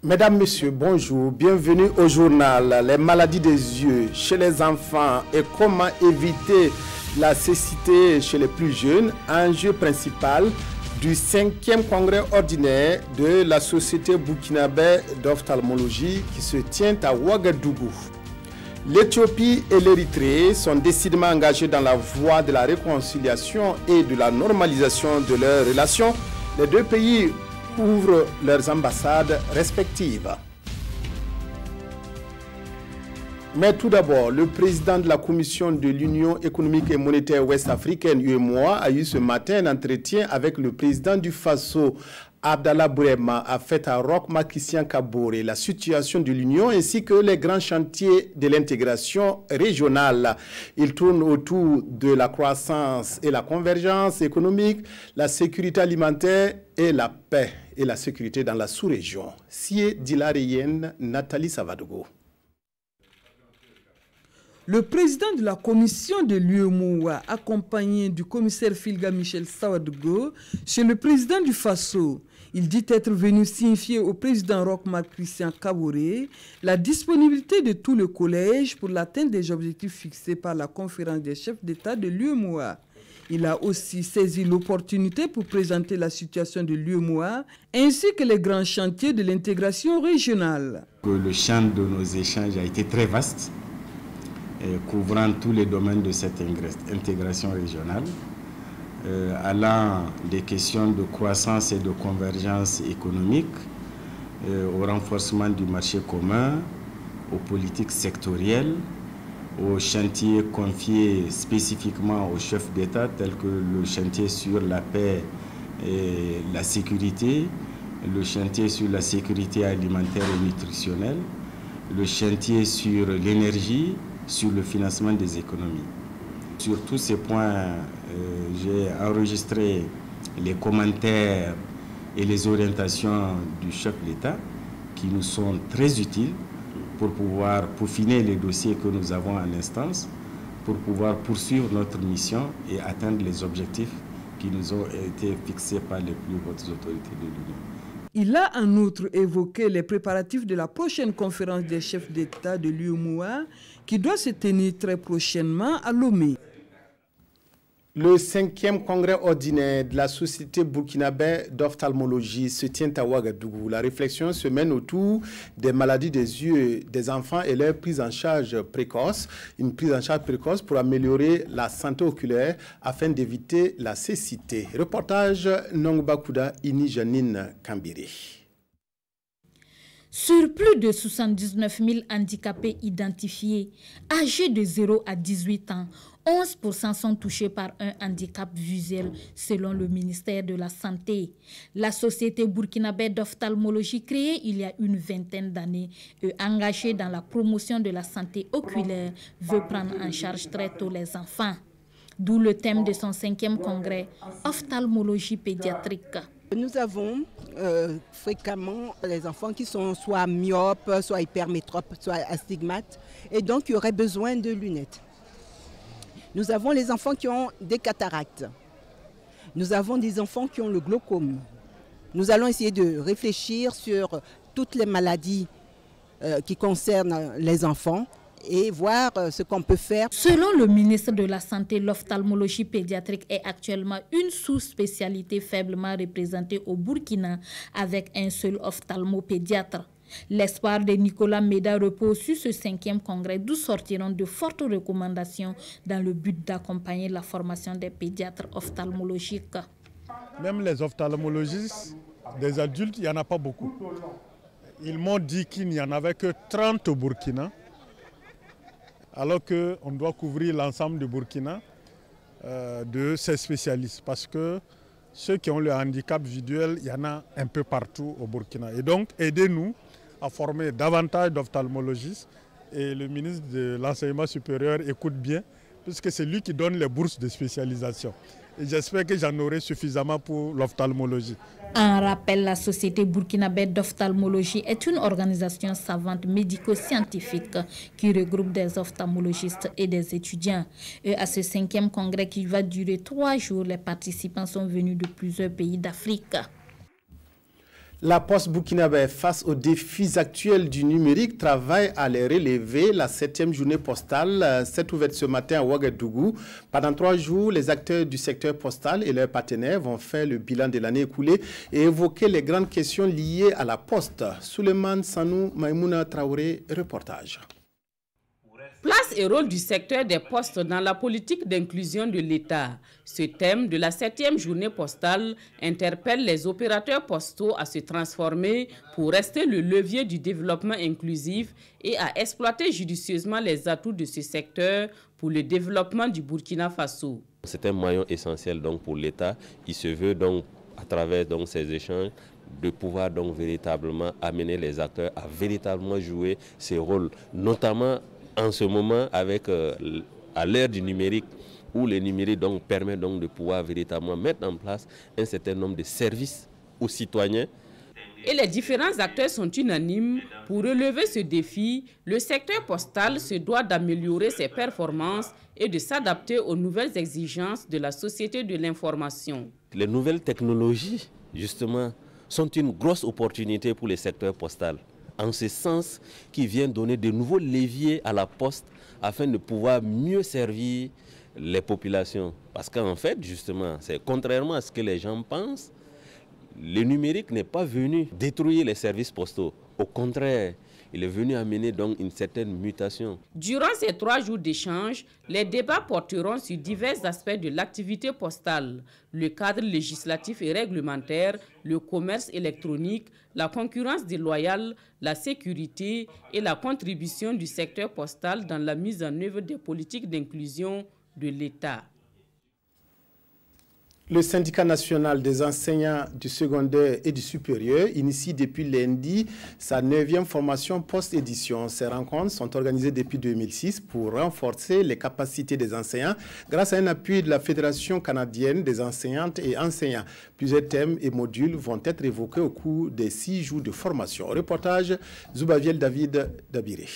Mesdames, Messieurs, bonjour, bienvenue au journal. Les maladies des yeux chez les enfants et comment éviter la cécité chez les plus jeunes, enjeu principal du 5e congrès ordinaire de la Société burkinabé d'ophtalmologie qui se tient à Ouagadougou. L'Éthiopie et l'Érythrée sont décidément engagés dans la voie de la réconciliation et de la normalisation de leurs relations. Les deux pays ouvrent leurs ambassades respectives. Mais tout d'abord, le président de la Commission de l'Union économique et monétaire ouest-africaine, UEMOA, a eu ce matin un entretien avec le président du Faso, Abdallah Bourema, a fait à Roch-Marc Christian Kaboré la situation de l'Union ainsi que les grands chantiers de l'intégration régionale. Il tourne autour de la croissance et la convergence économique, la sécurité alimentaire et la paix et la sécurité dans la sous-région. Sié Dilareyenne, Nathalie Savadogo. Le président de la commission de l'UEMOA, accompagné du commissaire Filga Michel Sawadogo, chez le président du Faso, il dit être venu signifier au président Roch-Marc Christian Kaboré la disponibilité de tout le collège pour l'atteinte des objectifs fixés par la conférence des chefs d'État de l'UEMOA. Il a aussi saisi l'opportunité pour présenter la situation de l'UEMOA ainsi que les grands chantiers de l'intégration régionale. Le champ de nos échanges a été très vaste, couvrant tous les domaines de cette intégration régionale, allant des questions de croissance et de convergence économique, au renforcement du marché commun, aux politiques sectorielles, aux chantiers confiés spécifiquement aux chefs d'État, tels que le chantier sur la paix et la sécurité, le chantier sur la sécurité alimentaire et nutritionnelle, le chantier sur l'énergie, sur le financement des économies. Sur tous ces points, j'ai enregistré les commentaires et les orientations du chef d'État qui nous sont très utiles pour pouvoir peaufiner les dossiers que nous avons en instance, pour pouvoir poursuivre notre mission et atteindre les objectifs qui nous ont été fixés par les plus hautes autorités de l'Union. Il a en outre évoqué les préparatifs de la prochaine conférence des chefs d'État de l'UEMOA qui doit se tenir très prochainement à Lomé. Le 5e congrès ordinaire de la Société burkinabé d'ophtalmologie se tient à Ouagadougou. La réflexion se mène autour des maladies des yeux des enfants et leur prise en charge précoce. Une prise en charge précoce pour améliorer la santé oculaire afin d'éviter la cécité. Reportage Nongbakuda Ini Janine Kambiri. Sur plus de 79 000 handicapés identifiés, âgés de 0 à 18 ans, 11% sont touchés par un handicap visuel selon le ministère de la Santé. La Société burkinabé d'ophtalmologie, créée il y a une vingtaine d'années et engagée dans la promotion de la santé oculaire, veut prendre en charge très tôt les enfants. D'où le thème de son 5e congrès, ophtalmologie pédiatrique. Nous avons fréquemment les enfants qui sont soit myopes, soit hypermétropes, soit astigmates, et donc il y aurait besoin de lunettes. Nous avons les enfants qui ont des cataractes. Nous avons des enfants qui ont le glaucome. Nous allons essayer de réfléchir sur toutes les maladies qui concernent les enfants et voir ce qu'on peut faire. Selon le ministre de la Santé, l'ophtalmologie pédiatrique est actuellement une sous-spécialité faiblement représentée au Burkina avec un seul ophtalmopédiatre. L'espoir de Nicolas Méda repose sur ce 5e congrès d'où sortiront de fortes recommandations dans le but d'accompagner la formation des pédiatres ophtalmologiques. Même les ophtalmologistes, des adultes, il n'y en a pas beaucoup. Ils m'ont dit qu'il n'y en avait que 30 au Burkina, alors qu'on doit couvrir l'ensemble du Burkina de ces spécialistes. Parce que ceux qui ont le handicap visuel, il y en a un peu partout au Burkina. Et donc, aidez-nous à former davantage d'ophtalmologistes. Et le ministre de l'Enseignement supérieur écoute bien, puisque c'est lui qui donne les bourses de spécialisation. Et j'espère que j'en aurai suffisamment pour l'ophtalmologie. En rappel, la Société burkinabé d'ophtalmologie est une organisation savante médico-scientifique qui regroupe des ophtalmologistes et des étudiants. Et à ce 5e congrès qui va durer 3 jours, les participants sont venus de plusieurs pays d'Afrique. La Poste burkinabé, face aux défis actuels du numérique, travaille à les relever. La 7e journée postale s'est ouverte ce matin à Ouagadougou. Pendant 3 jours, les acteurs du secteur postal et leurs partenaires vont faire le bilan de l'année écoulée et évoquer les grandes questions liées à la Poste. Souleymane Sanou, Maïmouna Traoré, reportage. Place et rôle du secteur des postes dans la politique d'inclusion de l'État. Ce thème de la 7e journée postale interpelle les opérateurs postaux à se transformer pour rester le levier du développement inclusif et à exploiter judicieusement les atouts de ce secteur pour le développement du Burkina Faso. C'est un maillon essentiel donc, pour l'État. Il se veut donc, à travers donc, ces échanges, de pouvoir donc véritablement amener les acteurs à véritablement jouer ces rôles, notamment en ce moment, à l'ère du numérique, où le numérique donc, permet donc de pouvoir véritablement mettre en place un certain nombre de services aux citoyens. Et les différents acteurs sont unanimes. Pour relever ce défi, le secteur postal se doit d'améliorer ses performances et de s'adapter aux nouvelles exigences de la société de l'information. Les nouvelles technologies, justement, sont une grosse opportunité pour le secteur postal. En ce sens, qui vient donner de nouveaux leviers à la Poste afin de pouvoir mieux servir les populations. Parce qu'en fait, justement, c'est contrairement à ce que les gens pensent, le numérique n'est pas venu détruire les services postaux. Au contraire, il est venu amener donc une certaine mutation. Durant ces 3 jours d'échange, les débats porteront sur divers aspects de l'activité postale, le cadre législatif et réglementaire, le commerce électronique, la concurrence déloyale, la sécurité et la contribution du secteur postal dans la mise en œuvre des politiques d'inclusion de l'État. Le syndicat national des enseignants du secondaire et du supérieur initie depuis lundi sa 9e formation post-édition. Ces rencontres sont organisées depuis 2006 pour renforcer les capacités des enseignants grâce à un appui de la Fédération canadienne des enseignantes et enseignants. Plusieurs thèmes et modules vont être évoqués au cours des 6 jours de formation. Reportage Zoubaviel David Dabiré.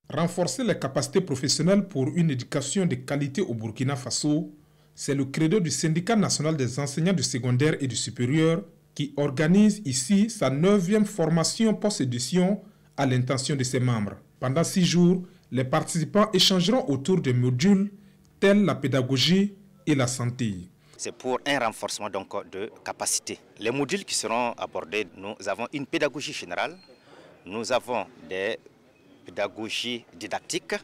Renforcer les capacités professionnelles pour une éducation de qualité au Burkina Faso, c'est le credo du syndicat national des enseignants du secondaire et du supérieur qui organise ici sa 9e formation post-édition à l'intention de ses membres. Pendant 6 jours, les participants échangeront autour de modules tels la pédagogie et la santé. C'est pour un renforcement donc de capacité. Les modules qui seront abordés, nous avons une pédagogie générale, nous avons des pédagogies didactiques,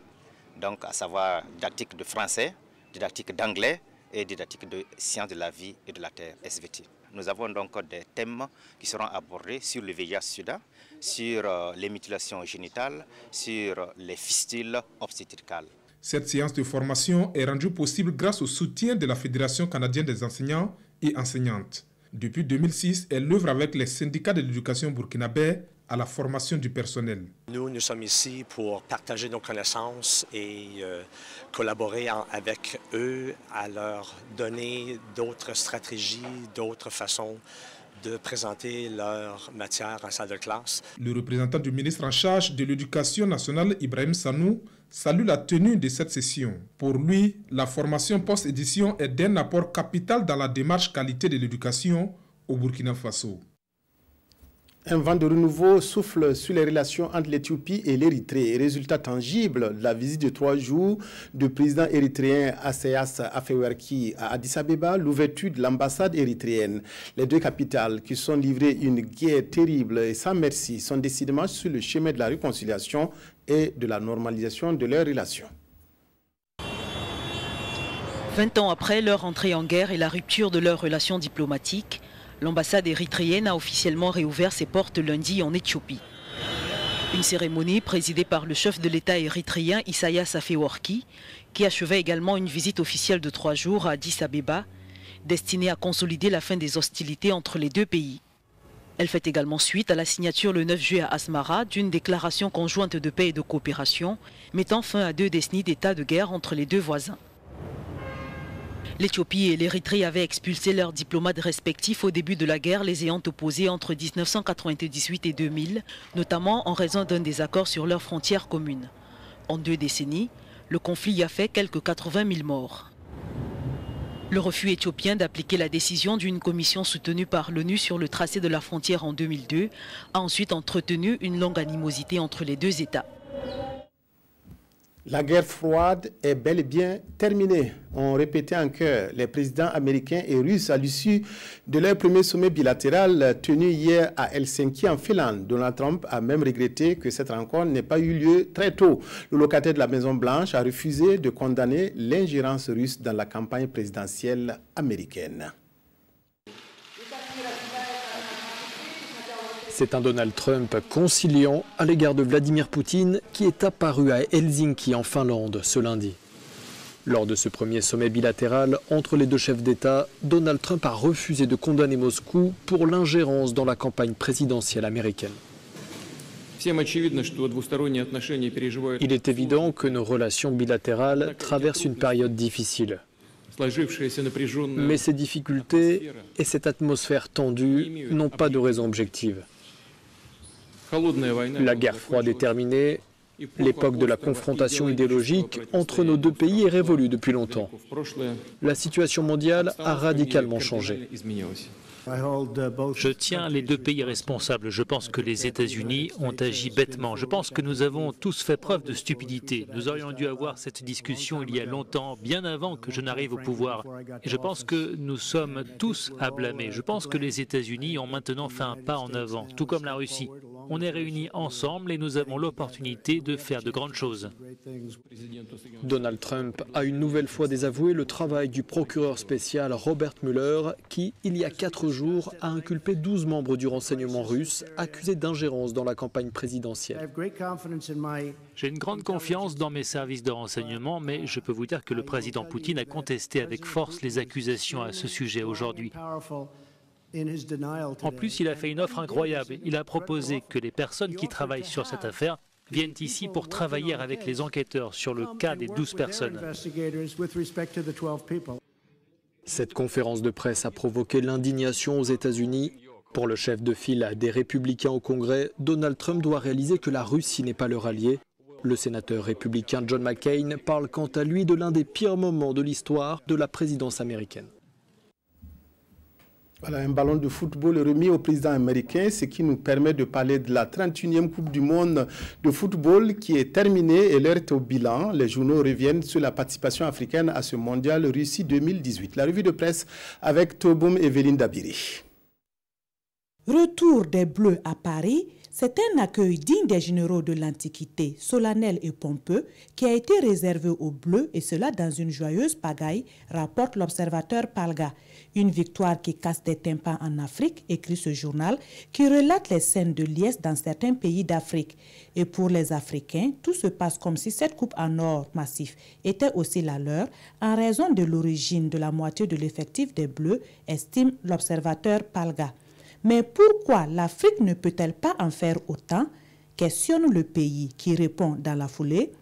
donc à savoir didactique de français, didactique d'anglais, et didactique de sciences de la vie et de la terre, SVT. Nous avons donc des thèmes qui seront abordés sur le VIH-Sida, sur les mutilations génitales, sur les fistules obstétricales. Cette séance de formation est rendue possible grâce au soutien de la Fédération canadienne des enseignants et enseignantes. Depuis 2006, elle œuvre avec les syndicats de l'éducation burkinabé à la formation du personnel. Nous sommes ici pour partager nos connaissances et collaborer avec eux à leur donner d'autres stratégies, d'autres façons de présenter leur matière en salle de classe. Le représentant du ministre en charge de l'Éducation nationale, Ibrahim Sanou, salue la tenue de cette session. Pour lui, la formation post-édition est d'un apport capital dans la démarche qualité de l'éducation au Burkina Faso. Un vent de renouveau souffle sur les relations entre l'Éthiopie et l'Érythrée. Résultat tangible de la visite de 3 jours du président érythréen Assayas Afewerki à Addis Abeba, l'ouverture de l'ambassade érythréenne. Les 2 capitales qui sont livrées une guerre terrible et sans merci sont décidément sur le chemin de la réconciliation et de la normalisation de leurs relations. 20 ans après leur entrée en guerre et la rupture de leurs relations diplomatiques, l'ambassade érythréenne a officiellement réouvert ses portes lundi en Éthiopie. Une cérémonie présidée par le chef de l'État érythréen Isaias Afewerki, qui achevait également une visite officielle de 3 jours à Addis Abeba, destinée à consolider la fin des hostilités entre les 2 pays. Elle fait également suite à la signature le 9 juillet à Asmara d'une déclaration conjointe de paix et de coopération, mettant fin à 2 décennies d'état de guerre entre les 2 voisins. L'Éthiopie et l'Érythrée avaient expulsé leurs diplomates respectifs au début de la guerre, les ayant opposés entre 1998 et 2000, notamment en raison d'un désaccord sur leurs frontières communes. En 2 décennies, le conflit a fait quelques 80 000 morts. Le refus éthiopien d'appliquer la décision d'une commission soutenue par l'ONU sur le tracé de la frontière en 2002 a ensuite entretenu une longue animosité entre les deux États. La guerre froide est bel et bien terminée. On répétait en chœur les présidents américains et russes à l'issue de leur premier sommet bilatéral tenu hier à Helsinki en Finlande. Donald Trump a même regretté que cette rencontre n'ait pas eu lieu très tôt. Le locataire de la Maison-Blanche a refusé de condamner l'ingérence russe dans la campagne présidentielle américaine. C'est un Donald Trump conciliant à l'égard de Vladimir Poutine qui est apparu à Helsinki en Finlande ce lundi. Lors de ce premier sommet bilatéral entre les deux chefs d'État, Donald Trump a refusé de condamner Moscou pour l'ingérence dans la campagne présidentielle américaine. Il est évident que nos relations bilatérales traversent une période difficile. Mais ces difficultés et cette atmosphère tendue n'ont pas de raison objective. La guerre froide est terminée. L'époque de la confrontation idéologique entre nos deux pays est révolue depuis longtemps. La situation mondiale a radicalement changé. Je tiens les deux pays responsables. Je pense que les États-Unis ont agi bêtement. Je pense que nous avons tous fait preuve de stupidité. Nous aurions dû avoir cette discussion il y a longtemps, bien avant que je n'arrive au pouvoir. Et je pense que nous sommes tous à blâmer. Je pense que les États-Unis ont maintenant fait un pas en avant, tout comme la Russie. On est réunis ensemble et nous avons l'opportunité de faire de grandes choses. Donald Trump a une nouvelle fois désavoué le travail du procureur spécial Robert Mueller qui, il y a 4 jours, a inculpé 12 membres du renseignement russe accusés d'ingérence dans la campagne présidentielle. J'ai une grande confiance dans mes services de renseignement, mais je peux vous dire que le président Poutine a contesté avec force les accusations à ce sujet aujourd'hui. En plus, il a fait une offre incroyable. Il a proposé que les personnes qui travaillent sur cette affaire viennent ici pour travailler avec les enquêteurs sur le cas des 12 personnes. Cette conférence de presse a provoqué l'indignation aux États-Unis. Pour le chef de file des Républicains au Congrès, Donald Trump doit réaliser que la Russie n'est pas leur allié. Le sénateur républicain John McCain parle quant à lui de l'un des pires moments de l'histoire de la présidence américaine. Voilà, un ballon de football remis au président américain, ce qui nous permet de parler de la 31e Coupe du Monde de football qui est terminée et l'heure est au bilan. Les journaux reviennent sur la participation africaine à ce mondial Russie 2018. La revue de presse avec Toboum Evelyne Dabiri. Retour des Bleus à Paris, c'est un accueil digne des généraux de l'Antiquité, solennel et pompeux, qui a été réservé aux Bleus, et cela dans une joyeuse pagaille, rapporte l'observateur Palga. Une victoire qui casse des tympans en Afrique, écrit ce journal, qui relate les scènes de liesse dans certains pays d'Afrique. Et pour les Africains, tout se passe comme si cette coupe en or massif était aussi la leur, en raison de l'origine de la moitié de l'effectif des Bleus, estime l'observateur Palga. Mais pourquoi l'Afrique ne peut-elle pas en faire autant? Questionne le pays qui répond dans la foulée.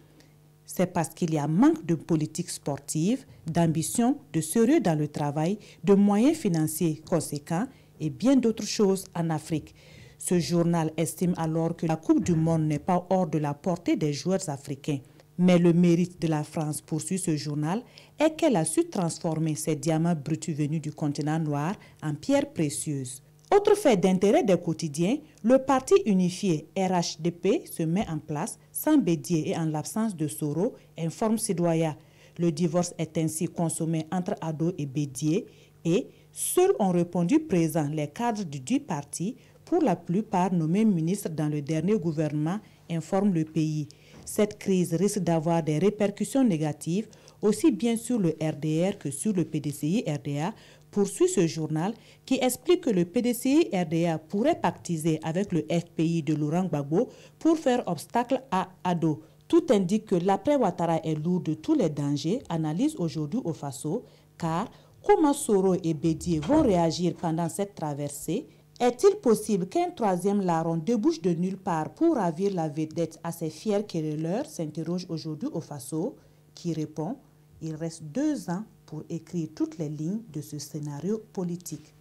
C'est parce qu'il y a manque de politique sportive, d'ambition, de sérieux dans le travail, de moyens financiers conséquents et bien d'autres choses en Afrique. Ce journal estime alors que la Coupe du Monde n'est pas hors de la portée des joueurs africains. Mais le mérite de la France, poursuit ce journal, est qu'elle a su transformer ces diamants brutus venus du continent noir en pierres précieuses. Autre fait d'intérêt des quotidiens, le parti unifié RHDP se met en place sans Bédié et en l'absence de Soro, informe Sidoya. Le divorce est ainsi consommé entre Ado et Bédié et seuls ont répondu présents les cadres du dit parti, pour la plupart nommés ministres dans le dernier gouvernement, informe le pays. Cette crise risque d'avoir des répercussions négatives aussi bien sur le RDR que sur le PDCI-RDA, poursuit ce journal qui explique que le PDCI-RDA pourrait pactiser avec le FPI de Laurent Gbagbo pour faire obstacle à Ado. Tout indique que l'après-Ouattara est lourd de tous les dangers, analyse aujourd'hui au Faso, car comment Soro et Bédié vont réagir pendant cette traversée? Est-il possible qu'un troisième larron débouche de nulle part pour ravir la vedette à ces fiers querelleurs, s'interroge aujourd'hui au Faso, qui répond: il reste 2 ans pour écrire toutes les lignes de ce scénario politique.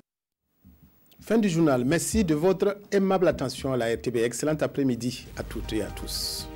Fin du journal. Merci de votre aimable attention à la RTB. Excellent après-midi à toutes et à tous.